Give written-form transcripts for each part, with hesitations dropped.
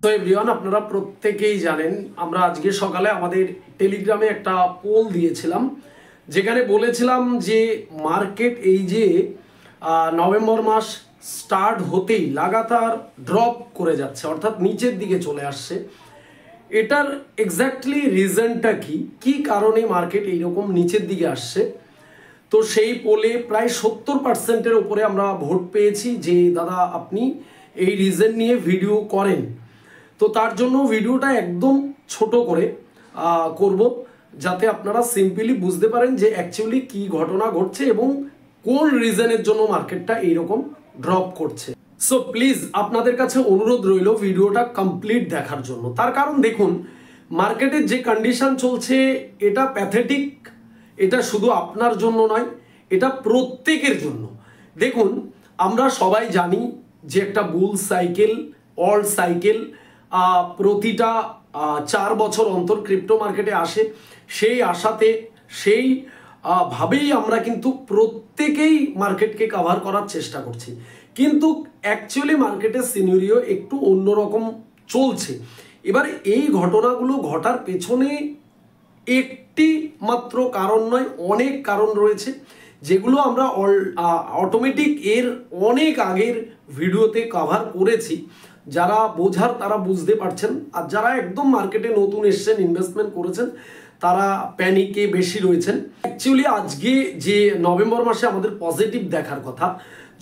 তো এভরিওয়ান, আপনারা প্রত্যেকেই জানেন আমরা আজকে সকালে আমাদের টেলিগ্রামে একটা পোল দিয়েছিলাম, যেখানে বলেছিলাম যে মার্কেট এই যে নভেম্বর মাস স্টার্ট হতেই লাগাতার ড্রপ করে যাচ্ছে, অর্থাৎ নিচের দিকে চলে আসছে। এটার এক্স্যাক্টলি রিজনটা কি কারণে মার্কেট এইরকম নিচের দিকে আসছে। তো সেই পোলে প্রায় 70%-এর উপরে আমরা ভোট পেয়েছি যে দাদা আপনি এই রিজন নিয়ে ভিডিও করেন। তো তার জন্য ভিডিওটা একদম ছোট করে করব, যাতে আপনারা সিম্পলি বুঝতে পারেন যে অ্যাকচুয়ালি কি ঘটনা ঘটছে এবং কোন রিজনের জন্য মার্কেটটা এইরকম ড্রপ করছে। সো প্লিজ আপনাদের কাছে অনুরোধ রইল ভিডিওটা কমপ্লিট দেখার জন্য। তার কারণ দেখুন, মার্কেটের যে কন্ডিশন চলছে এটা প্যাথেটিক। এটা শুধু আপনার জন্য নয়, এটা প্রত্যেকের জন্য। দেখুন, আমরা সবাই জানি যে একটা বুল সাইকেল, অল সাইকেল প্রতিটা 4 বছর অন্তর ক্রিপ্টো মার্কেটে আসে। সেই আশাতে সেই ভাবেই আমরা কিন্তু প্রত্যেকেই মার্কেটকে কভার করার চেষ্টা করছি, কিন্তু অ্যাকচুয়ালি মার্কেটের সিনারিও একটু অন্যরকম চলছে। এবার এই ঘটনাগুলো ঘটার পেছনে একটি মাত্র কারণ নয়, অনেক কারণ রয়েছে, যেগুলো আমরা অটোমেটিক এর অনেক আগের ভিডিওতে কভার করেছি। যারা বোঝার তারা বুঝতে পারছেন, আর যারা একদম মার্কেটে নতুন এসছেন, ইনভেস্টমেন্ট করেছেন, তারা প্যানিকে বেশি রয়েছেন। অ্যাকচুয়ালি আজকে যে নভেম্বর মাসে আমাদের পজিটিভ দেখার কথা,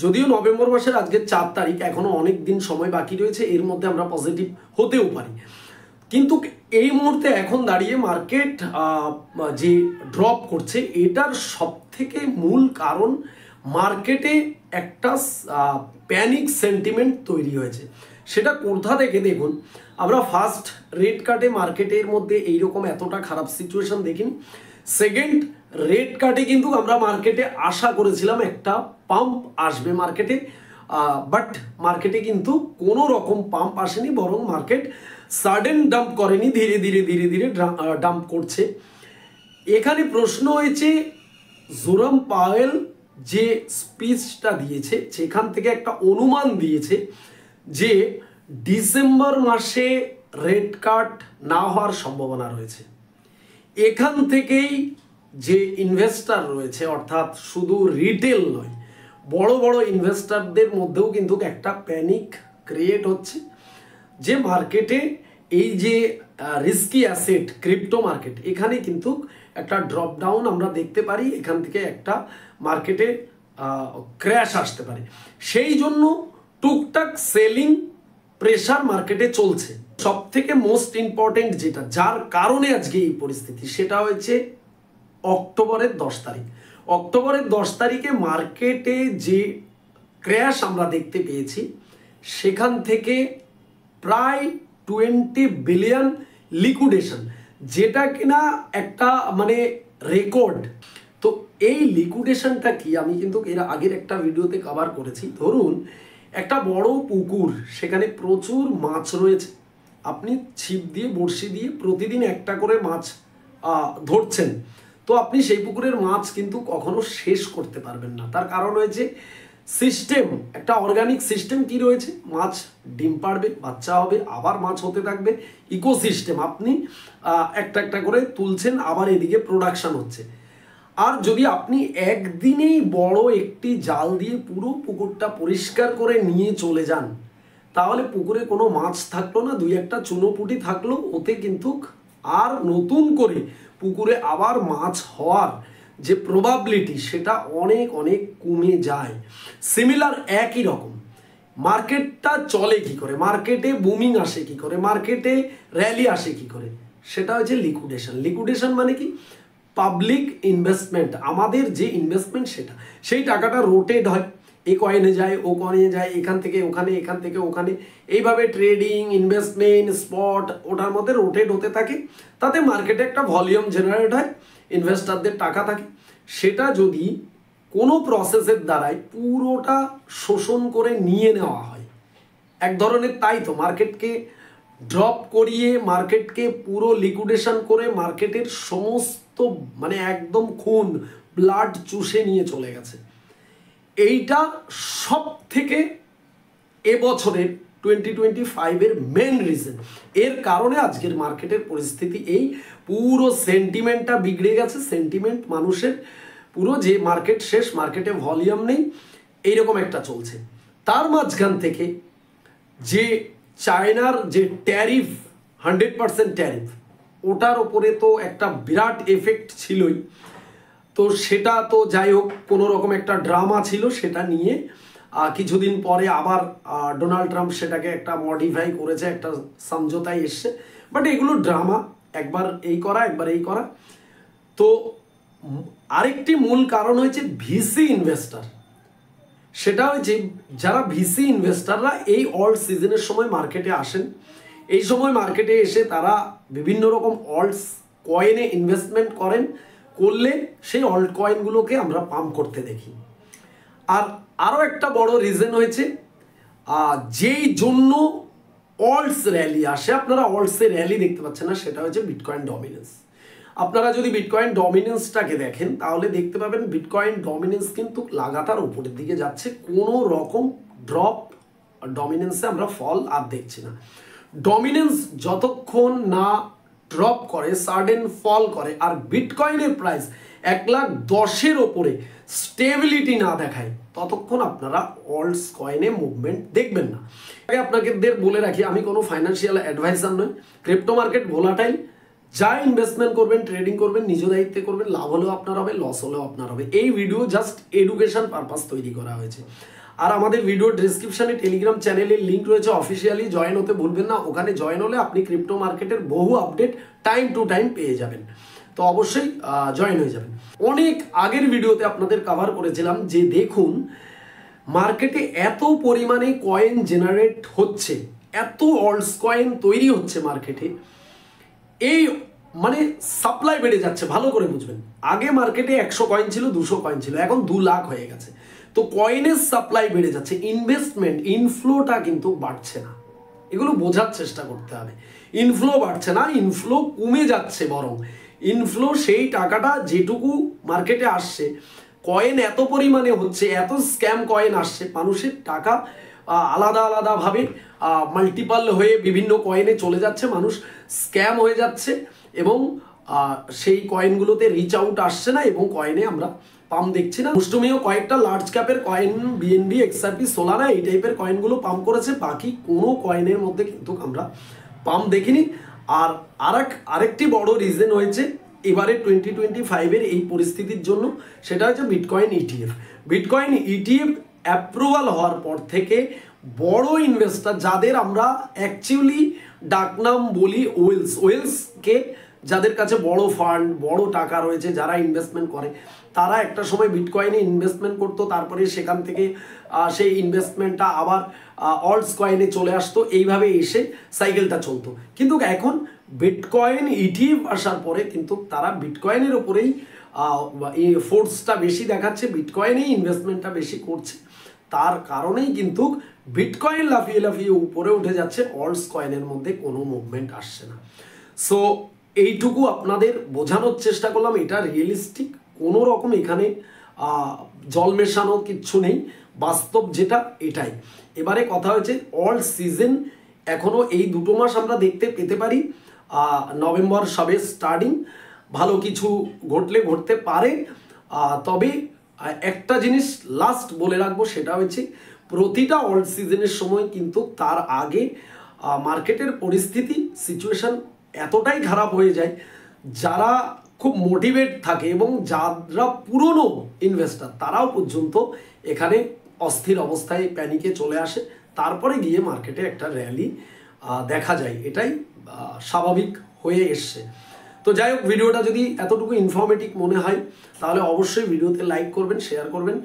যদিও নভেম্বর মাসের আজকে 4 তারিখ, এখনো অনেক দিন সময় বাকি রয়েছে, এর মধ্যে আমরা পজিটিভ হতেও পারি। কিন্তু এই মুহূর্তে এখন দাঁড়িয়ে মার্কেট যে ড্রপ করছে, এটার সবথেকে মূল কারণ মার্কেটে একটা প্যানিক সেন্টিমেন্ট তৈরি হয়েছে। সেটা কোথা থেকে দেখুন, আমরা ফার্স্ট রেড কাটে মার্কেটের মধ্যে এইরকম এতটা খারাপ সিচুয়েশন দেখিনি। সেকেন্ড রেড কাটে কিন্তু আমরা মার্কেটে আশা করেছিলাম একটা পাম্প আসবে মার্কেটে, বাট মার্কেটে কিন্তু কোনো রকম পাম্প আসেনি, বরং মার্কেট সাডেন ডাম্প করেনি, ধীরে ধীরে ধীরে ধীরে ডাম্প করছে। এখানে প্রশ্ন হয়েছে, জেরোম পাওয়েল যে স্পিচটা দিয়েছে সেখান থেকে একটা অনুমান দিয়েছে যে ডিসেম্বর মাসে রেড কাট না হওয়ার সম্ভাবনা রয়েছে। এখান থেকেই যে ইনভেস্টার রয়েছে, অর্থাৎ শুধু রিটেল নয়, বড় বড় ইনভেস্টারদের মধ্যেও কিন্তু একটা প্যানিক ক্রিয়েট হচ্ছে যে মার্কেটে এই যে রিস্কি অ্যাসেট ক্রিপ্টো মার্কেট, এখানে কিন্তু একটা ড্রপ ডাউন আমরা দেখতে পারি, এখান থেকে একটা মার্কেটে ক্র্যাশ আসতে পারে। সেই জন্য টুকটাক সেলিং প্রেশার মার্কেটে চলছে। সব থেকে মোস্ট ইম্পর্টেন্ট যেটা, যার কারণে আজকে এই পরিস্থিতি, সেটা হচ্ছে অক্টোবরের 10 তারিখ। অক্টোবরের 10 তারিখে মার্কেটে যে ক্র্যাশ আমরা দেখতে পেয়েছি, সেখান থেকে প্রায় 20 বিলিয়ন লিকুইডেশন, যেটা কিনা একটা মানে রেকর্ড। তো এই লিকুইডেশনটা কি, আমি কিন্তু এর আগের একটা ভিডিওতে কভার করেছি। ধরুন একটা বড় পুকুর, সেখানে প্রচুর মাছ রয়েছে, আপনি ছিপ দিয়ে বড়শি দিয়ে প্রতিদিন একটা করে মাছ ধরছেন, তো আপনি সেই পুকুরের মাছ কিন্তু কখনো শেষ করতে পারবেন না। তার কারণ হয়েছে সিস্টেম, একটা অর্গানিক সিস্টেম কি রয়েছে, মাছ ডিম পাড়বে, বাচ্চা হবে, আবার মাছ হতে থাকবে, ইকোসিস্টেম। আপনি একটা একটা করে তুলছেন, আবার এদিকে প্রোডাকশন হচ্ছে। আর যদি আপনি একদিনেই বড় একটি জাল দিয়ে পুরো পুকুরটা পরিষ্কার করে নিয়ে চলে যান, তাহলে পুকুরে কোনো মাছ থাকলো না, 2-1টা চুনোপুটি থাকলো, ওতে কিন্তু আর নতুন করে পুকুরে আবার মাছ হওয়ার যে প্রবাবিলিটি, সেটা অনেক অনেক কমে যায়। সিমিলার একই রকম মার্কেটটা চলে কি করে, মার্কেটে বুমিং আসে কি করে, মার্কেটে র্যালি আসে কি করে, সেটা হচ্ছে লিকুইডেশন। লিকুইডেশন মানে কি, পাবলিক ইনভেস্টমেন্ট, আমাদের যে ইনভেস্টমেন্ট সেটা, সেই টাকাটা রোটেট হয়, এই কয়েনে যায় ও কয়েনে যায়, এখান থেকে ওখানে, এখান থেকে ওখানে, এইভাবে ট্রেডিং, ইনভেস্টমেন্ট, স্পট, ওটার মধ্যে রোটেট হতে থাকে। তাতে মার্কেটে একটা ভলিউম জেনারেট হয়, ইনভেস্টারদের টাকা থাকে। সেটা যদি কোনো প্রসেসের দ্বারাই পুরোটা শোষণ করে নিয়ে নেওয়া হয় এক ধরনের, তাই তো মার্কেটকে ড্রপ করিয়ে, মার্কেটকে পুরো লিকুইডেশন করে, মার্কেটের সমস্ত মানে একদম খুন ব্লাড চুষে নিয়ে চলে গেছে। এইটা সব থেকে এবছরের 2025-এর মেন রিজন। এর কারণে আজকের মার্কেটের পরিস্থিতি এই, পুরো সেন্টিমেন্টটা বিগড়ে গেছে। সেন্টিমেন্ট মানুষের পুরো, যে মার্কেট শেষ, মার্কেটে ভলিউম নেই, এইরকম একটা চলছে। তার মাঝখান থেকে যে চায়নার যে ট্যারিফ, 100% ট্যারিফ, ওটার ওপরে তো একটা বিরাট এফেক্ট ছিলই। তো সেটা তো যাই হোক, কোনো রকম একটা ড্রামা ছিল, সেটা নিয়ে কিছুদিন পরে আবার ডোনাল্ড ট্রাম্প সেটাকে একটা মডিফাই করেছে, একটা সমঝোতায় এসছে। বাট এগুলো ড্রামা, একবার এই করা একবার এই করা। তো আরেকটি মূল কারণ হয়েছে ভিসি ইনভেস্টার। সেটা হচ্ছে যারা ভিসি ইনভেস্টাররা এই অল্ট সিজনের সময় মার্কেটে আসেন, এই সময় মার্কেটে এসে তারা বিভিন্ন রকম অল্টস কয়েনে ইনভেস্টমেন্ট করেন, করলে সেই অল্ট কয়েনগুলোকে আমরা পাম্প করতে দেখি। আর আরও একটা বড় রিজন হয়েছে, যেই জন্য অল্টস র্যালি আসে, আপনারা অল্টসের র্যালি দেখতে পাচ্ছেন না, সেটা হচ্ছে বিটকয়েন ডমিনেন্স। আপনারা যদি বিটকয়েন ডমিনেন্সটাকে দেখেন তাহলে দেখতে পাবেন বিটকয়েন ডমিনেন্স কিন্তু লাগাতার উপরের দিকে যাচ্ছে, কোনো রকম ড্রপ ডমিনেন্সে আমরা ফল আর দেখছি না। ডমিনেন্স যতক্ষণ না ড্রপ করে, সাডেন ফল করে, আর বিটকয়েনের প্রাইস 1,10,000-এর ওপরে স্টেবিলিটি না দেখায়, ততক্ষণ আপনারা অল্টস কয়েনে মুভমেন্ট দেখবেন না। আগে আপনাদের বলে রাখি, আমি কোনো ফাইন্যান্সিয়াল অ্যাডভাইজার নই। ক্রিপ্টো মার্কেট ভোলাটাইল, যা ইনভেস্টমেন্ট করবেন, ট্রেডিং করবেন, নিজ দায়িত্বে করবেন, লাভ হলেও আপনার হবে, লস হলেও আপনার হবে। এই ভিডিও জাস্ট এডুকেশন পারপাস তৈরি করা হয়েছে। আর আমাদের ভিডিওর ডিসক্রিপশনে টেলিগ্রাম চ্যানেলের লিঙ্ক রয়েছে, অফিসিয়ালি জয়েন হতে ভুলবেন না। ওখানে জয়েন হলে আপনি ক্রিপ্টো মার্কেটের বহু আপডেট টাইম টু টাইম পেয়ে যাবেন। তো অবশ্যই জয়েন হয়ে যাবেন। অনেক আগের ভিডিওতে আপনাদের কভার করেছিলাম যে দেখুন মার্কেটে এত পরিমাণে কয়েন জেনারেট হচ্ছে, এত অল্টস কয়েন তৈরি হচ্ছে মার্কেটে, এই মানে সাপ্লাই বেড়ে যাচ্ছে। ভালো করে বুঝবেন, আগে মার্কেটে 100 কয়েন ছিল, 200 কয়েন ছিল, এখন 2 লাখ হয়ে গেছে। তো কয়েনের সাপ্লাই বেড়ে যাচ্ছে, ইনভেস্টমেন্ট ইনফ্লোটা কিন্তু বাড়ছে না। এগুলো বোঝার চেষ্টা করতে হবে। ইনফ্লো বাড়ছে না, ইনফ্লো কমে যাচ্ছে। বরং ইনফ্লো সেই টাকাটা যেটুকু মার্কেটে আসছে, কয়েন এত পরিমাণে হচ্ছে, এত স্ক্যাম কয়েন আসছে, মানুষের টাকা আলাদা আলাদাভাবে মাল্টিপাল হয়ে বিভিন্ন কয়েনে চলে যাচ্ছে, মানুষ স্ক্যাম হয়ে যাচ্ছে এবং সেই কয়েনগুলোতে রিচ আউট আসছে না এবং কয়েনে আমরা পাম্প দেখছি না। মুষ্টমীয় কয়েকটা লার্জ ক্যাপের কয়েন, বিএনবি, এক্সআরপি, সোলানা, এই টাইপের কয়েনগুলো পাম্প করেছে, বাকি কোনো কয়েনের মধ্যে কিন্তু আমরা পাম্প দেখিনি। আর আরেকটি বড় রিজন হয়েছে এবারে 2025-এর এই পরিস্থিতির জন্য, সেটা হচ্ছে bitcoin ETF. Bitcoin ETF approval হওয়ার পর থেকে বড় ইনভেস্টার, যাদের আমরা অ্যাকচুয়ালি ডাকনাম বলি ওয়েলসকে, যাদের কাছে বড় ফান্ড, বড় টাকা রয়েছে, যারা ইনভেস্টমেন্ট করে, তারা একটা সময় বিটকয়েনে ইনভেস্টমেন্ট করতো, তারপরে সেখান থেকে সেই ইনভেস্টমেন্টটা আবার অল্টস কয়েনে চলে আসতো, এইভাবে এসে সাইকেলটা চলতো। কিন্তু এখন বিটকয়েন ইটিএফ আসার পরে কিন্তু তারা বিটকয়েনের ওপরেই ফোর্সটা বেশি দেখাচ্ছে, বিটকয়েনেই ইনভেস্টমেন্টটা বেশি করছে। তার কারণেই কিন্তু বিটকয়েন লাফিয়ে লাফিয়ে উপরে উঠে যাচ্ছে, অল্টস কয়েনের মধ্যে কোনো মুভমেন্ট আসছে না। সো এইটুকু আপনাদের বোঝানোর চেষ্টা করলাম, এটা রিয়েলিস্টিক, কোনো রকম এখানে জল মেশানো কিচ্ছু নেই, বাস্তব যেটা এটাই। এবারে কথা হচ্ছে অল্ট সিজন এখনও এই 2 মাস আমরা দেখতে পেতে পারি। নভেম্বর সবে স্টার্টিং, ভালো কিছু ঘটতে পারে। তবে একটা জিনিস লাস্ট বলে রাখবো, সেটা হচ্ছে প্রতিটা অল্ট সিজনের সময় কিন্তু তার আগে মার্কেটের পরিস্থিতি, সিচুয়েশন এতটাই খারাপ হয়ে যায়, যারা খুব মোটিভেট থাকে এবং যারা পুরনো ইনভেস্টার, তারাও পর্যন্ত এখানে অস্থির অবস্থায় প্যানিকে চলে আসে, তারপরে গিয়ে মার্কেটে একটা র্যালি দেখা যায়। এটাই স্বাভাবিক হয়ে এসছে। তো যাই হোক, ভিডিওটা যদি এতটুকু ইনফরমেটিভ মনে হয় তাহলে অবশ্যই ভিডিওতে লাইক করবেন, শেয়ার করবেন,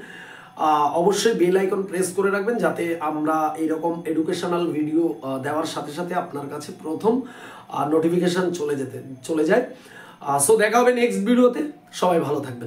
অবশ্যই বেল আইকন প্রেস করে রাখবেন, যাতে আমরা এইরকম এডুকেশনাল ভিডিও দেওয়ার সাথে সাথে আপনার কাছে প্রথম নোটিফিকেশান চলে যায়। সো দেখা হবে নেক্সট ভিডিওতে, সবাই ভালো থাকবেন।